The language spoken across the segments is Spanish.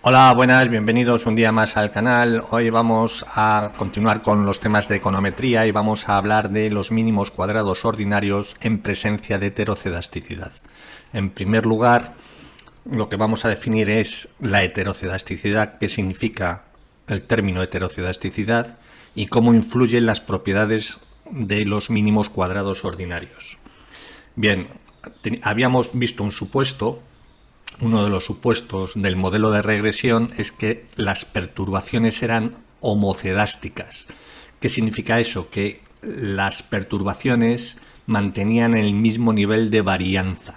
Hola, buenas, bienvenidos un día más al canal. Hoy vamos a continuar con los temas de econometría y vamos a hablar de los mínimos cuadrados ordinarios en presencia de heterocedasticidad. En primer lugar, lo que vamos a definir es la heterocedasticidad, qué significa el término heterocedasticidad y cómo influyen las propiedades de los mínimos cuadrados ordinarios. Bien, habíamos visto un supuesto. Uno de los supuestos del modelo de regresión es que las perturbaciones eran homocedásticas. ¿Qué significa eso? Que las perturbaciones mantenían el mismo nivel de varianza.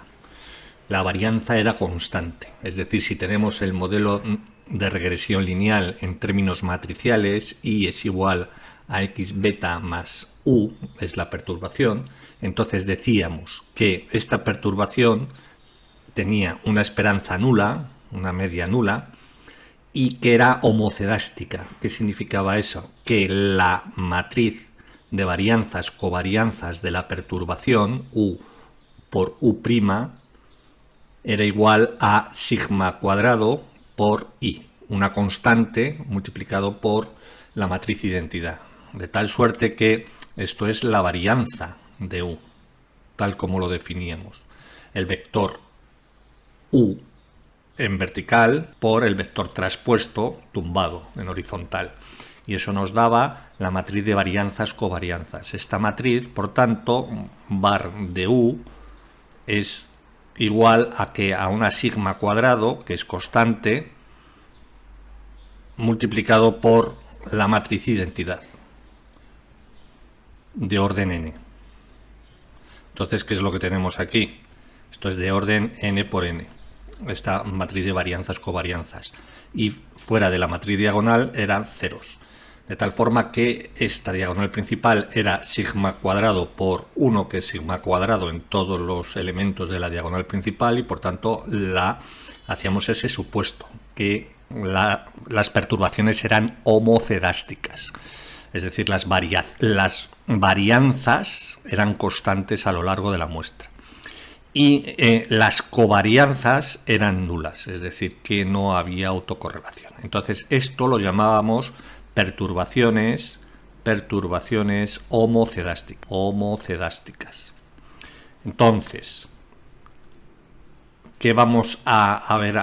La varianza era constante. Es decir, si tenemos el modelo de regresión lineal en términos matriciales, y es igual a x beta más u, es la perturbación, entonces decíamos que esta perturbación tenía una esperanza nula, una media nula, y que era homocedástica. ¿Qué significaba eso? Que la matriz de varianzas, covarianzas de la perturbación, U por U', era igual a sigma cuadrado por I, una constante multiplicado por la matriz identidad. De tal suerte que esto es la varianza de U, tal como lo definíamos. El vector U en vertical por el vector traspuesto tumbado en horizontal. Y eso nos daba la matriz de varianzas covarianzas. Esta matriz, por tanto, var de U es igual a una sigma cuadrado, que es constante, multiplicado por la matriz identidad de orden n. Entonces, ¿qué es lo que tenemos aquí? Esto es de orden n por n. Esta matriz de varianzas covarianzas, y fuera de la matriz diagonal eran ceros, de tal forma que esta diagonal principal era sigma cuadrado por 1, que es sigma cuadrado en todos los elementos de la diagonal principal, y por tanto hacíamos ese supuesto, que las perturbaciones eran homocedásticas, es decir, las varianzas eran constantes a lo largo de la muestra. Y las covarianzas eran nulas, es decir, que no había autocorrelación. Entonces, esto lo llamábamos perturbaciones homocedásticas. Entonces, ¿qué vamos a ver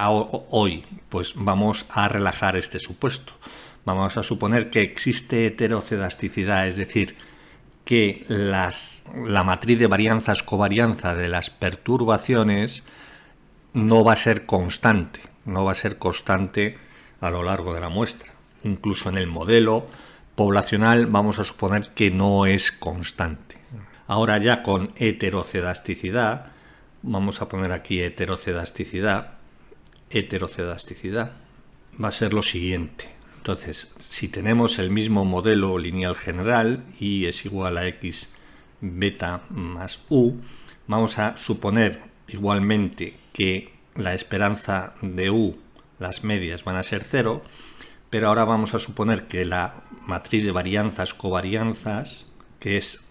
hoy? Pues vamos a relajar este supuesto. Vamos a suponer que existe heterocedasticidad, es decir, que la matriz de varianzas covarianza de las perturbaciones no va a ser constante, a lo largo de la muestra. Incluso en el modelo poblacional vamos a suponer que no es constante. Ahora ya con heterocedasticidad, vamos a poner aquí heterocedasticidad, va a ser lo siguiente. Entonces, si tenemos el mismo modelo lineal general, y es igual a x beta más u, vamos a suponer igualmente que la esperanza de u, las medias, van a ser 0, pero ahora vamos a suponer que la matriz de varianzas covarianzas, que es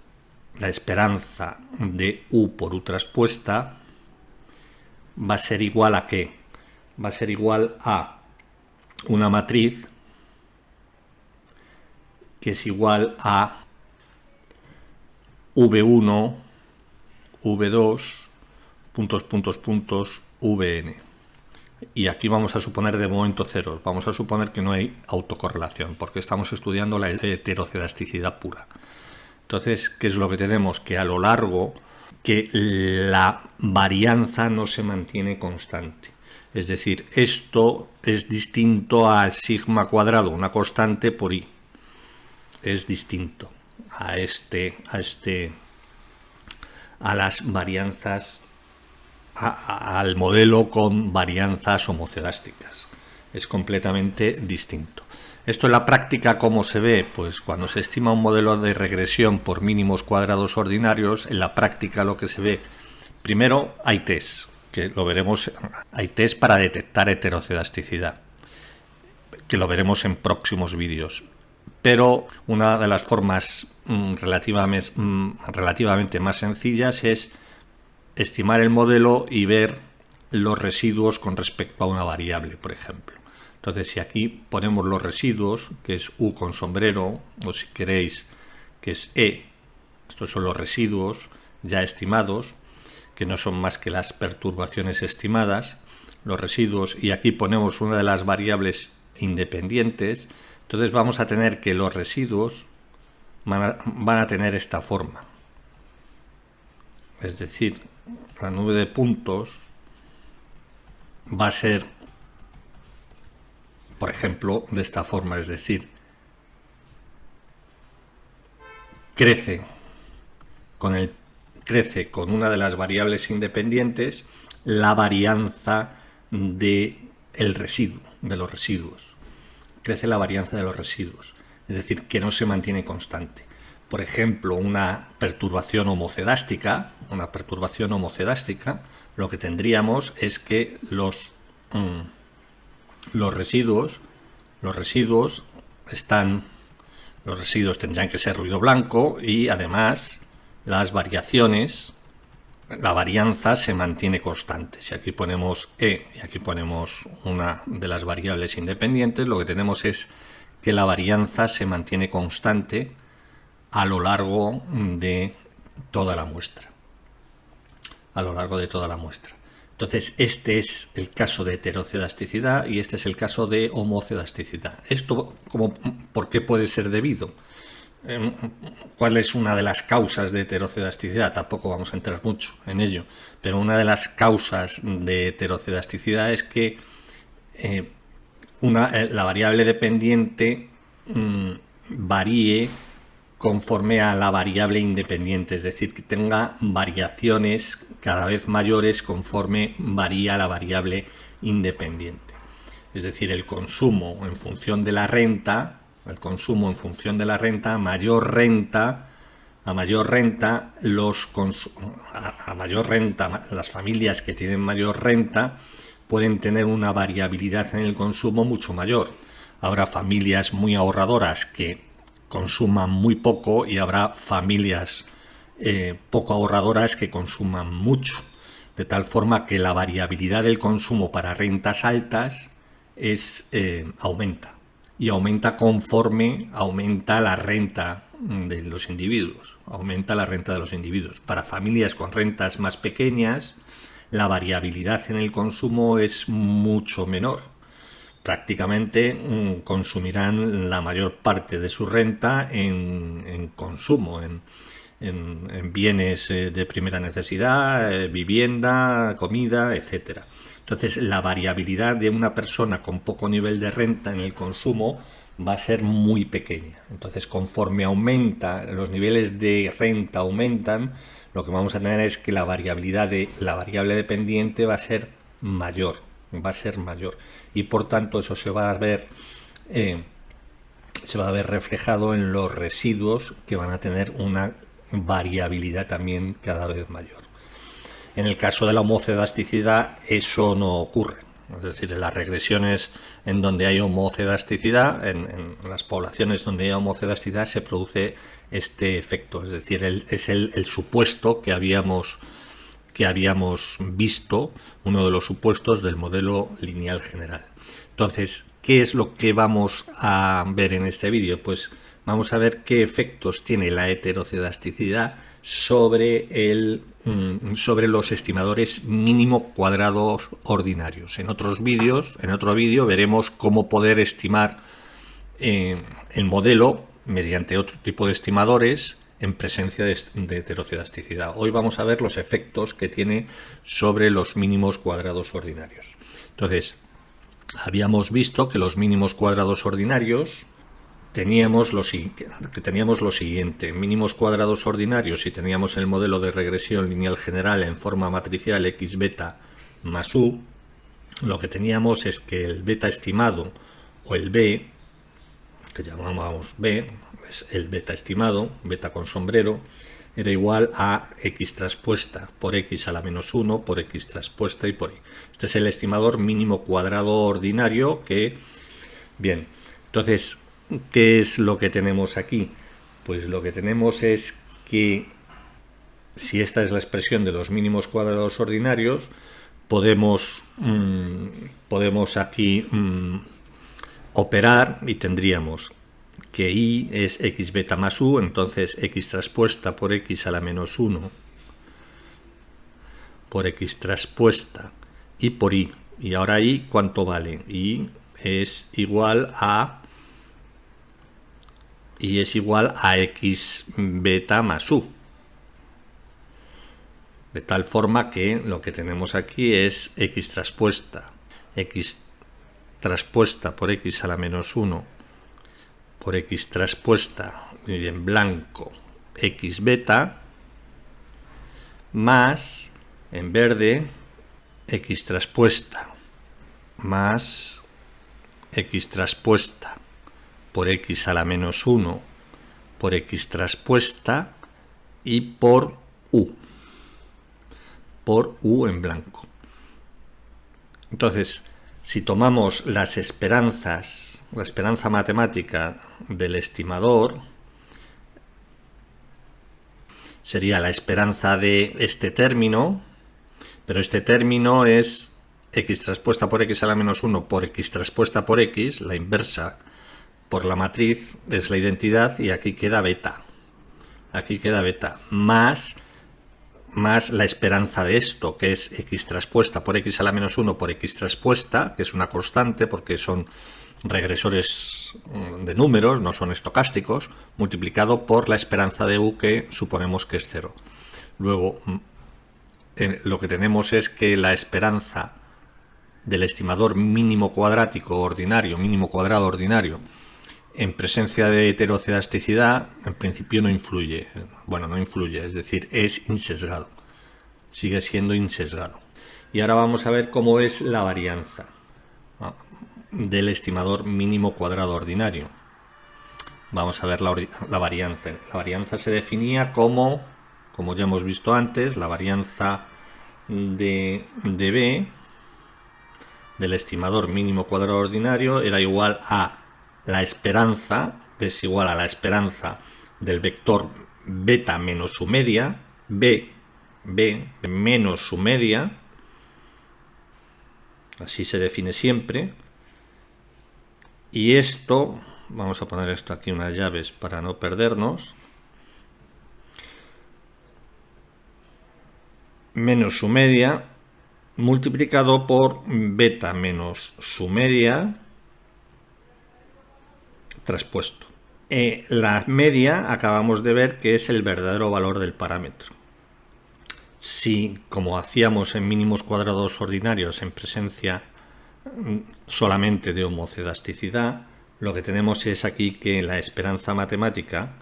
la esperanza de u por u traspuesta, va a ser igual a ¿qué? Va a ser igual a una matriz que es igual a V1, V2, Vn. Y aquí vamos a suponer de momento ceros. Vamos a suponer que no hay autocorrelación, porque estamos estudiando la heterocedasticidad pura. Entonces, ¿qué es lo que tenemos? Que a lo largo, que la varianza no se mantiene constante. Es decir, esto es distinto al sigma cuadrado, una constante por i. Es distinto a las varianzas, al modelo con varianzas homocedásticas. Es completamente distinto. Esto en la práctica, ¿cómo se ve? Pues cuando se estima un modelo de regresión por mínimos cuadrados ordinarios, en la práctica lo que se ve, primero hay test, que lo veremos, hay test para detectar heterocedasticidad, que lo veremos en próximos vídeos. Pero una de las formas relativamente más sencillas es estimar el modelo y ver los residuos con respecto a una variable, por ejemplo. Entonces, si aquí ponemos los residuos, que es U con sombrero, o si queréis, que es E, estos son los residuos ya estimados, que no son más que las perturbaciones estimadas, los residuos, y aquí ponemos una de las variables independientes. Entonces vamos a tener que los residuos van a tener esta forma. Es decir, la nube de puntos va a ser, por ejemplo, de esta forma, es decir, crece con una de las variables independientes la varianza de los residuos. Crece la varianza de los residuos, es decir, que no se mantiene constante. Por ejemplo, una perturbación homocedástica, lo que tendríamos es que los residuos tendrían que ser ruido blanco, y además la varianza se mantiene constante. Si aquí ponemos E y aquí ponemos una de las variables independientes, lo que tenemos es que la varianza se mantiene constante a lo largo de toda la muestra. Entonces, este es el caso de heterocedasticidad y este es el caso de homocelasticidad. Esto, ¿por qué puede ser debido? ¿Cuál es una de las causas de heterocedasticidad? Tampoco vamos a entrar mucho en ello, pero una de las causas de heterocedasticidad es que la variable dependiente varíe conforme a la variable independiente, es decir, que tenga variaciones cada vez mayores conforme varía la variable independiente. Es decir, el consumo en función de la renta, a mayor renta, las familias que tienen mayor renta pueden tener una variabilidad en el consumo mucho mayor. Habrá familias muy ahorradoras que consuman muy poco y habrá familias poco ahorradoras que consuman mucho, de tal forma que la variabilidad del consumo para rentas altas aumenta, y aumenta conforme aumenta la renta de los individuos. Para familias con rentas más pequeñas, la variabilidad en el consumo es mucho menor. Prácticamente consumirán la mayor parte de su renta en consumo, en bienes de primera necesidad, vivienda, comida, etcétera. Entonces, la variabilidad de una persona con poco nivel de renta en el consumo va a ser muy pequeña. Entonces, conforme los niveles de renta aumentan, lo que vamos a tener es que la variabilidad de la variable dependiente va a ser mayor, y por tanto eso se va a ver reflejado en los residuos, que van a tener una variabilidad también cada vez mayor. En el caso de la homocedasticidad eso no ocurre, es decir, en las regresiones en donde hay homocedasticidad, en las poblaciones donde hay homocedasticidad, se produce este efecto, es decir, es el supuesto que habíamos visto, uno de los supuestos del modelo lineal general. Entonces, ¿qué es lo que vamos a ver en este vídeo? Pues vamos a ver qué efectos tiene la heterocedasticidad sobre los estimadores mínimo cuadrados ordinarios. En otro vídeo veremos cómo poder estimar el modelo mediante otro tipo de estimadores en presencia de heterocedasticidad. Hoy vamos a ver los efectos que tiene sobre los mínimos cuadrados ordinarios. Entonces, habíamos visto que los mínimos cuadrados ordinarios teníamos lo siguiente: mínimos cuadrados ordinarios, si teníamos el modelo de regresión lineal general en forma matricial x beta más u, lo que teníamos es que el beta estimado, o el b, que llamamos b, es el beta estimado, beta con sombrero, era igual a x traspuesta por x a la menos 1 por x traspuesta y por y. Este es el estimador mínimo cuadrado ordinario Bien, entonces, ¿qué es lo que tenemos aquí? Pues lo que tenemos es que, si esta es la expresión de los mínimos cuadrados ordinarios, podemos aquí operar y tendríamos que y es x beta más u, entonces x traspuesta por x a la menos 1 por x traspuesta y por y. Y ahora y, ¿cuánto vale? Y es igual a x beta más u. De tal forma que lo que tenemos aquí es x traspuesta por x a la menos 1 por x traspuesta, y en blanco x beta, más en verde x traspuesta más x traspuesta por x a la menos 1 por x traspuesta y por u en blanco. Entonces, si tomamos la esperanza matemática del estimador, sería la esperanza de este término, pero este término es x traspuesta por x a la menos 1 por x traspuesta por x, la inversa por la matriz es la identidad, y aquí queda beta. Aquí queda beta, más la esperanza de esto, que es x traspuesta por x a la menos 1 por x traspuesta, que es una constante porque son regresores de números, no son estocásticos, multiplicado por la esperanza de u, que suponemos que es 0. Luego, lo que tenemos es que la esperanza del estimador mínimo cuadrático ordinario, mínimo cuadrado ordinario, en presencia de heterocedasticidad, en principio no influye. Bueno, no influye, es decir, es insesgado. Sigue siendo insesgado. Y ahora vamos a ver cómo es la varianza del estimador mínimo cuadrado ordinario. Vamos a ver la varianza. La varianza se definía como ya hemos visto antes, la varianza de B del estimador mínimo cuadrado ordinario era igual a la esperanza, es igual a la esperanza del vector beta menos su media, B menos su media, así se define siempre. Y esto, vamos a poner esto aquí unas llaves para no perdernos, menos su media multiplicado por beta menos su media traspuesto. La media acabamos de ver que es el verdadero valor del parámetro. Si, como hacíamos en mínimos cuadrados ordinarios en presencia solamente de homocedasticidad, lo que tenemos es aquí que la esperanza matemática,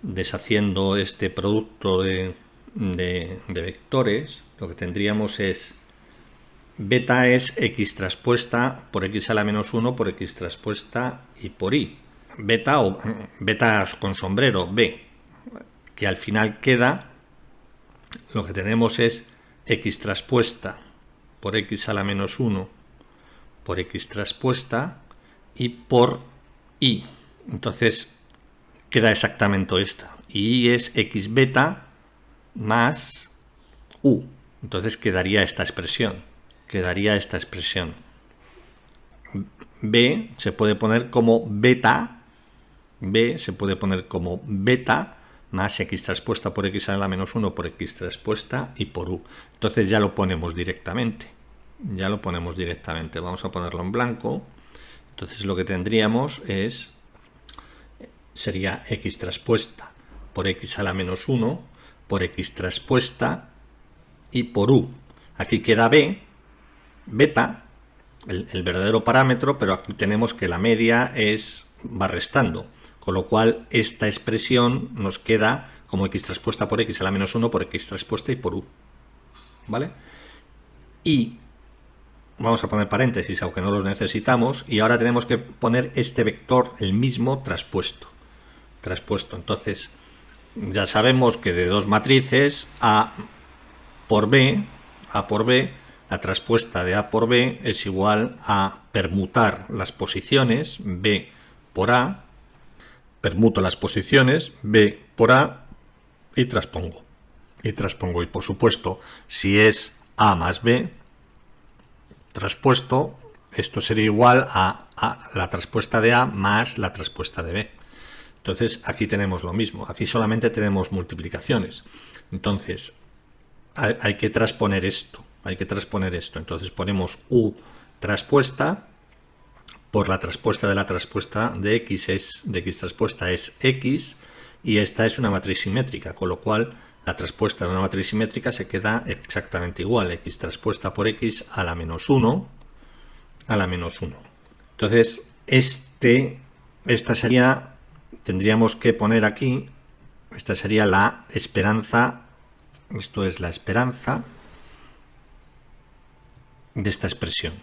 deshaciendo este producto de vectores, lo que tendríamos es beta es x traspuesta por x a la menos 1 por x traspuesta y por y. Beta o beta con sombrero, B, que al final queda, lo que tenemos es x traspuesta por x a la menos 1 por x traspuesta y por y. Entonces queda exactamente esta. Y es x beta más u. Entonces quedaría esta expresión. B se puede poner como beta. B se puede poner como beta más x traspuesta por x a la menos 1 por x traspuesta y por u. Entonces ya lo ponemos directamente. Vamos a ponerlo en blanco. Entonces lo que tendríamos sería x traspuesta por x a la menos 1 por x traspuesta y por u. Aquí queda b, beta, el verdadero parámetro, pero aquí tenemos que la media va restando. Con lo cual esta expresión nos queda como x traspuesta por x a la menos 1 por x traspuesta y por u. ¿Vale? Y vamos a poner paréntesis, aunque no los necesitamos, y ahora tenemos que poner este vector, el mismo, traspuesto. Entonces, ya sabemos que de dos matrices, A por B, la traspuesta de A por B es igual a permutar las posiciones, B por A, permuto las posiciones, B por A, y transpongo. Y por supuesto, si es A más B, traspuesto, esto sería igual a la traspuesta de A más la traspuesta de B. Entonces aquí tenemos lo mismo, aquí solamente tenemos multiplicaciones. Entonces hay que transponer esto, Entonces ponemos U traspuesta por la traspuesta de la traspuesta de X traspuesta es X, y esta es una matriz simétrica, con lo cual la traspuesta de una matriz simétrica se queda exactamente igual, X traspuesta por X a la menos 1, Entonces, esta sería, tendríamos que poner aquí, esta sería la esperanza, esto es la esperanza de esta expresión.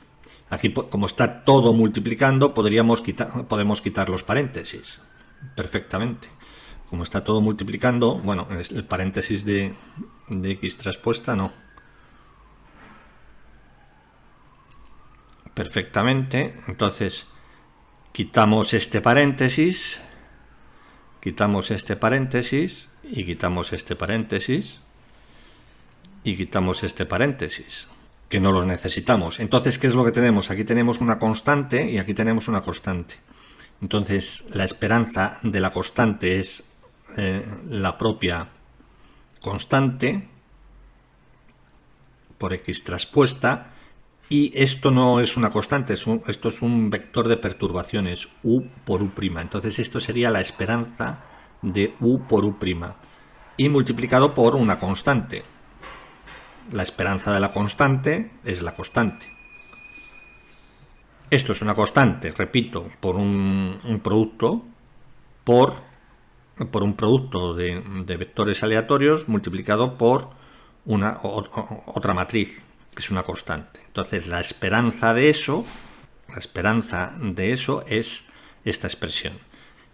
Aquí, como está todo multiplicando, podemos quitar los paréntesis perfectamente. Como está todo multiplicando, bueno, el paréntesis de X traspuesta no. Perfectamente, entonces quitamos este paréntesis, y quitamos este paréntesis, que no los necesitamos. Entonces, ¿qué es lo que tenemos? Aquí tenemos una constante y aquí tenemos una constante. Entonces, la esperanza de la constante es la propia constante por X traspuesta, y esto no es una constante, esto es un vector de perturbaciones, U por U'. Entonces esto sería la esperanza de U por U', y multiplicado por una constante. La esperanza de la constante es la constante. Esto es una constante, repito, por un producto, por un producto de vectores aleatorios multiplicado por otra matriz, que es una constante. Entonces la esperanza de eso es esta expresión.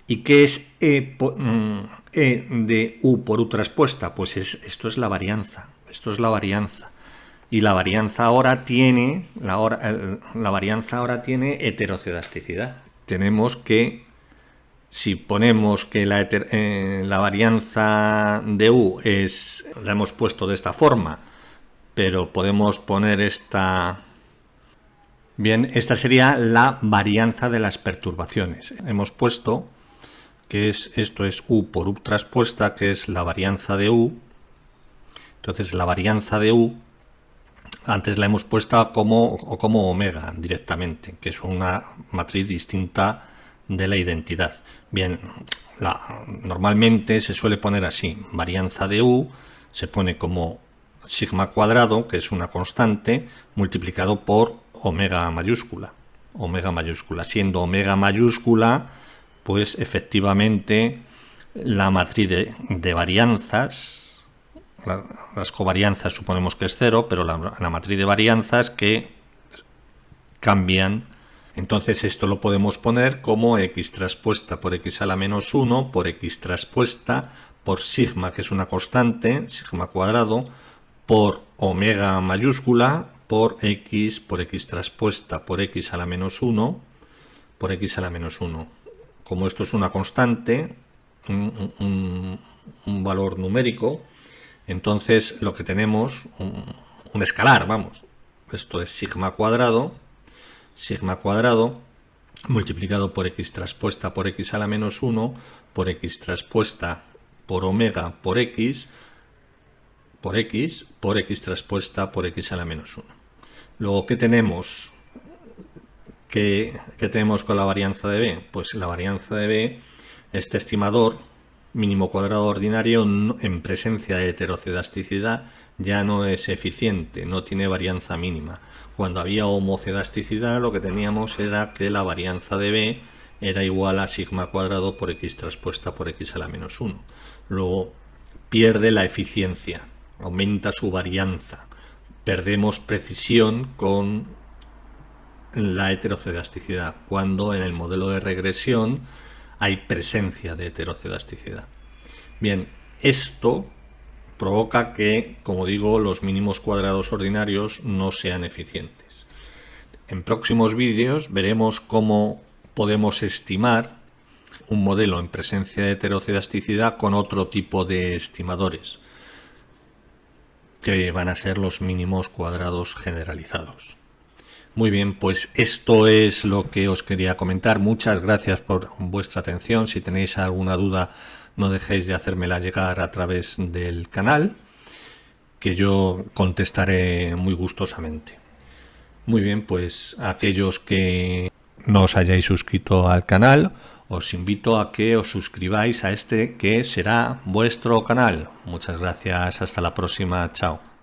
¿Y qué es E de U por U traspuesta? Pues esto es la varianza. Y la varianza ahora tiene heterocedasticidad. Tenemos que, si ponemos que la varianza de U la hemos puesto de esta forma, pero podemos poner esta. Bien, esta sería la varianza de las perturbaciones. Hemos puesto que esto es U por U traspuesta, que es la varianza de U. Entonces la varianza de U antes la hemos puesto como omega directamente, que es una matriz distinta de la identidad. Bien, normalmente se suele poner así: varianza de U se pone como sigma cuadrado, que es una constante, multiplicado por omega mayúscula, siendo omega mayúscula, pues efectivamente la matriz de varianzas, las covarianzas suponemos que es 0, pero la matriz de varianzas que cambian. Entonces esto lo podemos poner como X traspuesta por X a la menos 1 por X traspuesta por sigma, que es una constante, sigma cuadrado, por omega mayúscula por X traspuesta por X a la menos 1 por X a la menos 1. Como esto es una constante, un valor numérico, entonces lo que tenemos, un escalar, vamos, esto es sigma cuadrado multiplicado por X traspuesta por X a la menos 1 por X traspuesta por omega por X traspuesta por X a la menos 1. Luego, ¿qué tenemos? ¿Qué tenemos con la varianza de B? Pues la varianza de B, este estimador mínimo cuadrado ordinario en presencia de heterocedasticidad ya no es eficiente, no tiene varianza mínima. Cuando había homocedasticidad, lo que teníamos era que la varianza de B era igual a sigma cuadrado por X traspuesta por X a la menos 1. Luego pierde la eficiencia, aumenta su varianza, perdemos precisión con la heterocedasticidad, cuando en el modelo de regresión hay presencia de heterocedasticidad. Bien, esto provoca que, como digo, los mínimos cuadrados ordinarios no sean eficientes. En próximos vídeos veremos cómo podemos estimar un modelo en presencia de heterocedasticidad con otro tipo de estimadores, que van a ser los mínimos cuadrados generalizados. Muy bien, pues esto es lo que os quería comentar. Muchas gracias por vuestra atención. Si tenéis alguna duda, no dejéis de hacérmela llegar a través del canal, que yo contestaré muy gustosamente. Muy bien, pues aquellos que no os hayáis suscrito al canal, os invito a que os suscribáis a este que será vuestro canal. Muchas gracias, hasta la próxima, chao.